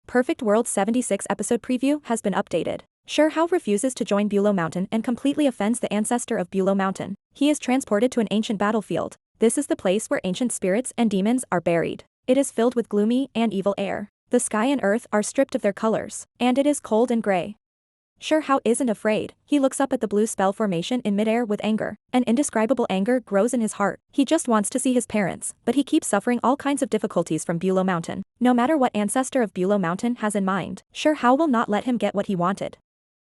Perfect World 76 episode preview has been updated. Sure Hao refuses to join Bulao Mountain and completely offends the ancestor of Bulao Mountain. He is transported to an ancient battlefield. This is the place where ancient spirits and demons are buried. It is filled with gloomy and evil air. The sky and earth are stripped of their colors, and it is cold and gray. Sure Hao isn't afraid. He looks up at the blue spell formation in midair with anger. An indescribable anger grows in his heart. He just wants to see his parents, but he keeps suffering all kinds of difficulties from Bulao Mountain. No matter what ancestor of Bulao Mountain has in mind, Sure Hao will not let him get what he wanted.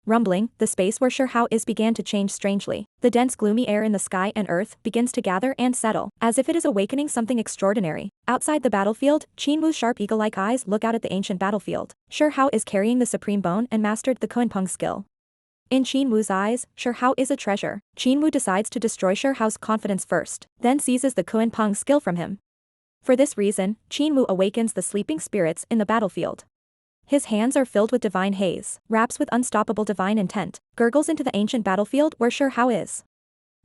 Rumbling, the space where Sure Hao is began to change strangely. The dense gloomy air in the sky and earth begins to gather and settle, as if it is awakening something extraordinary. Outside the battlefield, Qin Wu's sharp eagle-like eyes look out at the ancient battlefield. Sure Hao is carrying the supreme bone and mastered the Kunpeng skill. In Qin Wu's eyes, Sure Hao is a treasure. Qin Wu decides to destroy Sure Hao's confidence first, then seizes the Kunpeng skill from him. For this reason, Qin Wu awakens the sleeping spirits in the battlefield. His hands are filled with divine haze, raps with unstoppable divine intent, gurgles into the ancient battlefield where Sure Hao is.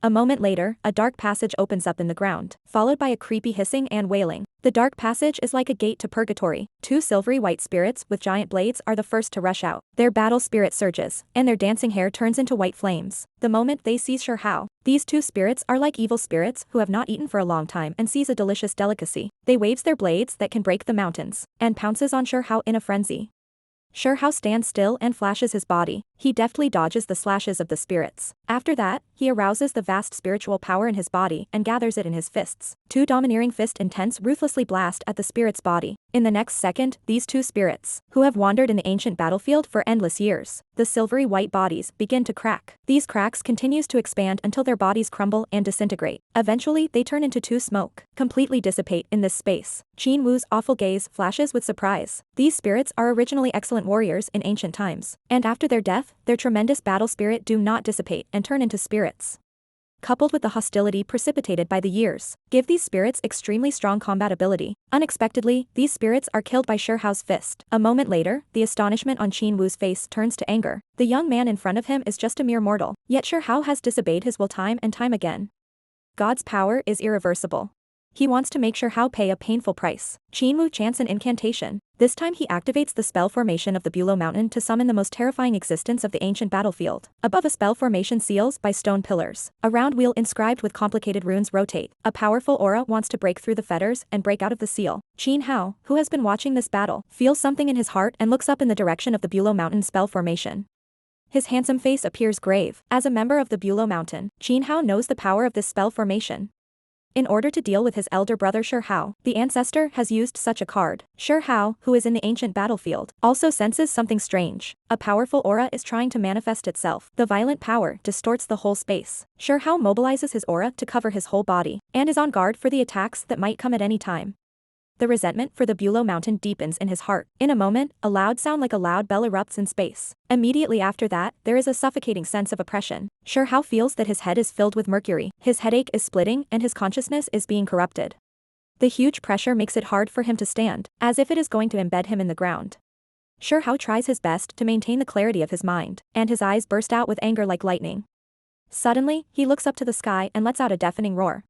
A moment later, a dark passage opens up in the ground, followed by a creepy hissing and wailing. The dark passage is like a gate to purgatory. Two silvery white spirits with giant blades are the first to rush out. Their battle spirit surges, and their dancing hair turns into white flames. The moment they see Sure Hao, these two spirits are like evil spirits who have not eaten for a long time and seize a delicious delicacy. They waves their blades that can break the mountains, and pounces on Sure Hao in a frenzy. Sure Hao stands still and flashes his body. He deftly dodges the slashes of the spirits. After that, he arouses the vast spiritual power in his body and gathers it in his fists. Two domineering fist intents ruthlessly blast at the spirit's body. In the next second, these two spirits, who have wandered in the ancient battlefield for endless years, the silvery white bodies begin to crack. These cracks continues to expand until their bodies crumble and disintegrate. Eventually, they turn into two smoke, completely dissipate in this space. Qin Wu's awful gaze flashes with surprise. These spirits are originally excellent warriors in ancient times, and after their death, their tremendous battle spirit do not dissipate and turn into spirits. Coupled with the hostility precipitated by the years, give these spirits extremely strong combat ability. Unexpectedly, these spirits are killed by Sure Hao's fist. A moment later, the astonishment on Qin Wu's face turns to anger. The young man in front of him is just a mere mortal, yet Sure Hao has disobeyed his will time and time again. God's power is irreversible. He wants to make Sure Hao pay a painful price. Qin Wu chants an incantation. This time he activates the spell formation of the Bulao Mountain to summon the most terrifying existence of the ancient battlefield. Above a spell formation seals by stone pillars. A round wheel inscribed with complicated runes rotate. A powerful aura wants to break through the fetters and break out of the seal. Qin Hao, who has been watching this battle, feels something in his heart and looks up in the direction of the Bulao Mountain spell formation. His handsome face appears grave. As a member of the Bulao Mountain, Qin Hao knows the power of this spell formation. In order to deal with his elder brother Sure Hao, the ancestor has used such a card. Sure Hao, who is in the ancient battlefield, also senses something strange. A powerful aura is trying to manifest itself. The violent power distorts the whole space. Sure Hao mobilizes his aura to cover his whole body, and is on guard for the attacks that might come at any time. The resentment for the Bulao Mountain deepens in his heart. In a moment, a loud sound like a loud bell erupts in space. Immediately after that, there is a suffocating sense of oppression. Sure Hao feels that his head is filled with mercury. His headache is splitting and his consciousness is being corrupted. The huge pressure makes it hard for him to stand, as if it is going to embed him in the ground. Sure Hao tries his best to maintain the clarity of his mind, and his eyes burst out with anger like lightning. Suddenly, he looks up to the sky and lets out a deafening roar.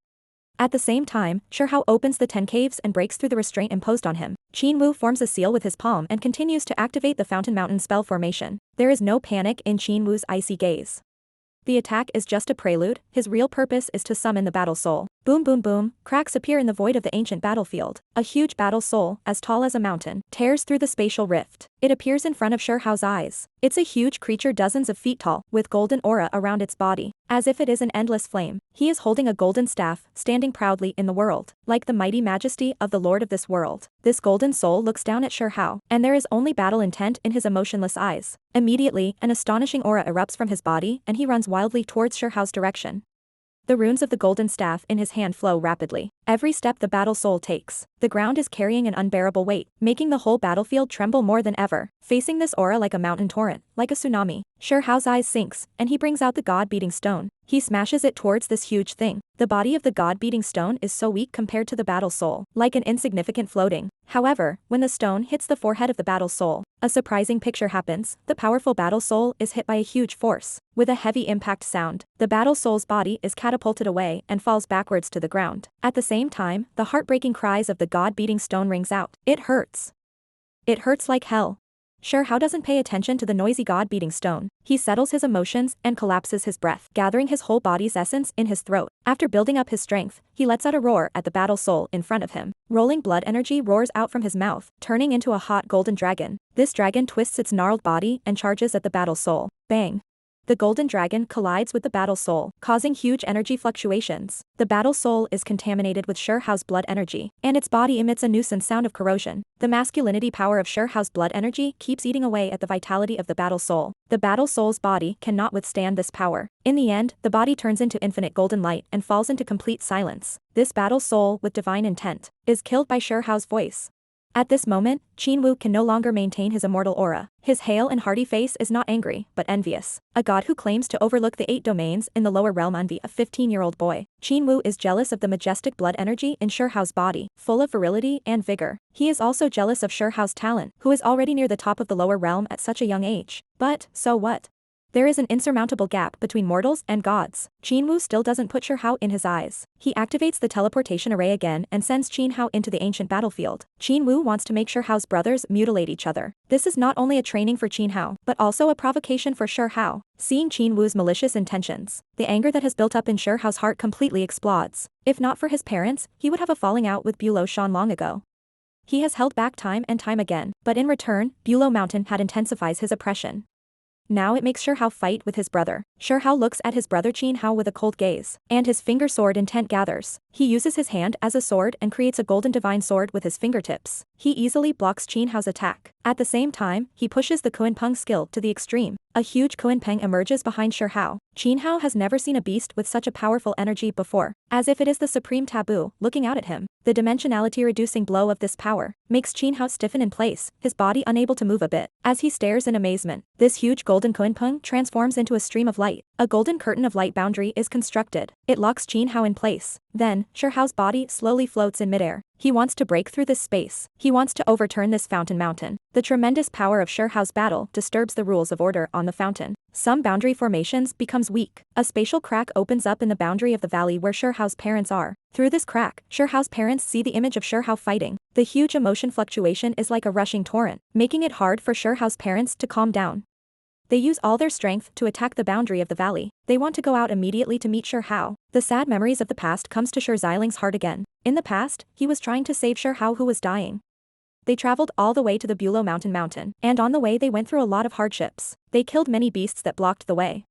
At the same time, Sure Hao opens the 10 caves and breaks through the restraint imposed on him. Qin Wu forms a seal with his palm and continues to activate the Fountain Mountain spell formation. There is no panic in Qin Wu's icy gaze. The attack is just a prelude. His real purpose is to summon the battle soul. Boom boom boom, cracks appear in the void of the ancient battlefield. A huge battle soul, as tall as a mountain, tears through the spatial rift. It appears in front of Sure Hao's eyes. It's a huge creature dozens of feet tall, with golden aura around its body, as if it is an endless flame. He is holding a golden staff, standing proudly in the world, like the mighty majesty of the Lord of this world. This golden soul looks down at Sure Hao, and there is only battle intent in his emotionless eyes. Immediately, an astonishing aura erupts from his body and he runs wildly towards Sure Hao's direction. The runes of the golden staff in his hand flow rapidly. Every step the battle soul takes, the ground is carrying an unbearable weight, making the whole battlefield tremble more than ever. Facing this aura like a mountain torrent, like a tsunami, Sure Hao's eyes sinks, and he brings out the god-beating stone. He smashes it towards this huge thing. The body of the god-beating stone is so weak compared to the battle soul, like an insignificant floating. However, when the stone hits the forehead of the battle soul, a surprising picture happens. The powerful battle soul is hit by a huge force. With a heavy impact sound, the battle soul's body is catapulted away and falls backwards to the ground. At the same time, the heartbreaking cries of the god-beating stone rings out. It hurts. It hurts like hell. Sure Hao doesn't pay attention to the noisy god-beating stone. He settles his emotions and collapses his breath, gathering his whole body's essence in his throat. After building up his strength, he lets out a roar at the battle soul in front of him. Rolling blood energy roars out from his mouth, turning into a hot golden dragon. This dragon twists its gnarled body and charges at the battle soul. Bang! The golden dragon collides with the battle soul, causing huge energy fluctuations. The battle soul is contaminated with Sure Hao's blood energy, and its body emits a nuisance sound of corrosion. The masculinity power of Sure Hao's blood energy keeps eating away at the vitality of the battle soul. The battle soul's body cannot withstand this power. In the end, the body turns into infinite golden light and falls into complete silence. This battle soul, with divine intent, is killed by Sure Hao's voice. At this moment, Qin Wu can no longer maintain his immortal aura. His hale and hearty face is not angry, but envious. A god who claims to overlook the 8 domains in the lower realm envy a 15-year-old boy. Qin Wu is jealous of the majestic blood energy in Sure Hao's body, full of virility and vigor. He is also jealous of Sure Hao's talent, who is already near the top of the lower realm at such a young age. But, so what? There is an insurmountable gap between mortals and gods. Qin Wu still doesn't put Sure Hao in his eyes. He activates the teleportation array again and sends Qin Hao into the ancient battlefield. Qin Wu wants to make Sure Hao's brothers mutilate each other. This is not only a training for Qin Hao, but also a provocation for Sure Hao. Seeing Qin Wu's malicious intentions, the anger that has built up in Sure Hao's heart completely explodes. If not for his parents, he would have a falling out with Bulao Shan long ago. He has held back time and time again, but in return, Bulao Mountain had intensifies his oppression. Now it makes Sure Hao fight with his brother. Sure Hao looks at his brother Qin Hao with a cold gaze, and his finger sword intent gathers. He uses his hand as a sword and creates a golden divine sword with his fingertips. He easily blocks Qin Hao's attack. At the same time, he pushes the Kuan Peng skill to the extreme. A huge Kuan Peng emerges behind Sure Hao. Qin Hao has never seen a beast with such a powerful energy before, as if it is the supreme taboo, looking out at him. The dimensionality-reducing blow of this power makes Qin Hao stiffen in place, his body unable to move a bit. As he stares in amazement, this huge golden Kuan Peng transforms into a stream of light. A golden curtain of light boundary is constructed. It locks Qin Hao in place. Then, Sure Hao's body slowly floats in midair. He wants to break through this space. He wants to overturn this fountain mountain. The tremendous power of Sure Hao's battle disturbs the rules of order on the fountain. Some boundary formations becomes weak. A spatial crack opens up in the boundary of the valley where Sure Hao's parents are. Through this crack, Sure Hao's parents see the image of Sure Hao fighting. The huge emotion fluctuation is like a rushing torrent, making it hard for Sure Hao's parents to calm down. They use all their strength to attack the boundary of the valley. They want to go out immediately to meet Sure Hao. The sad memories of the past comes to Sure Xiling's heart again. In the past, he was trying to save Sure Hao who was dying. They traveled all the way to the Bulao mountain, and on the way they went through a lot of hardships. They killed many beasts that blocked the way.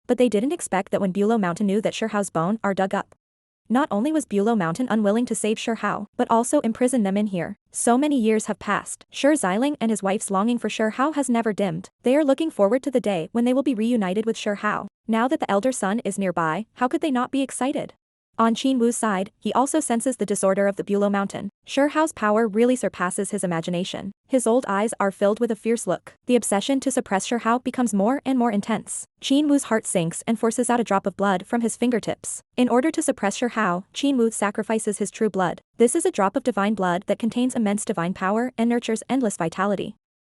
But they didn't expect that when Bulao Mountain knew that Sure Hao's bones are dug up. Not only was Bulao Mountain unwilling to save Sure Hao, but also imprisoned them in here. So many years have passed. Sure Xiling and his wife's longing for Sure Hao has never dimmed. They are looking forward to the day when they will be reunited with Sure Hao. Now that the elder son is nearby, how could they not be excited? On Qin Wu's side, he also senses the disorder of the Bulao Mountain. Sure Hao's power really surpasses his imagination. His old eyes are filled with a fierce look. The obsession to suppress Sure Hao becomes more and more intense. Qin Wu's heart sinks and forces out a drop of blood from his fingertips. In order to suppress Sure Hao, Qin Wu sacrifices his true blood. This is a drop of divine blood that contains immense divine power and nurtures endless vitality.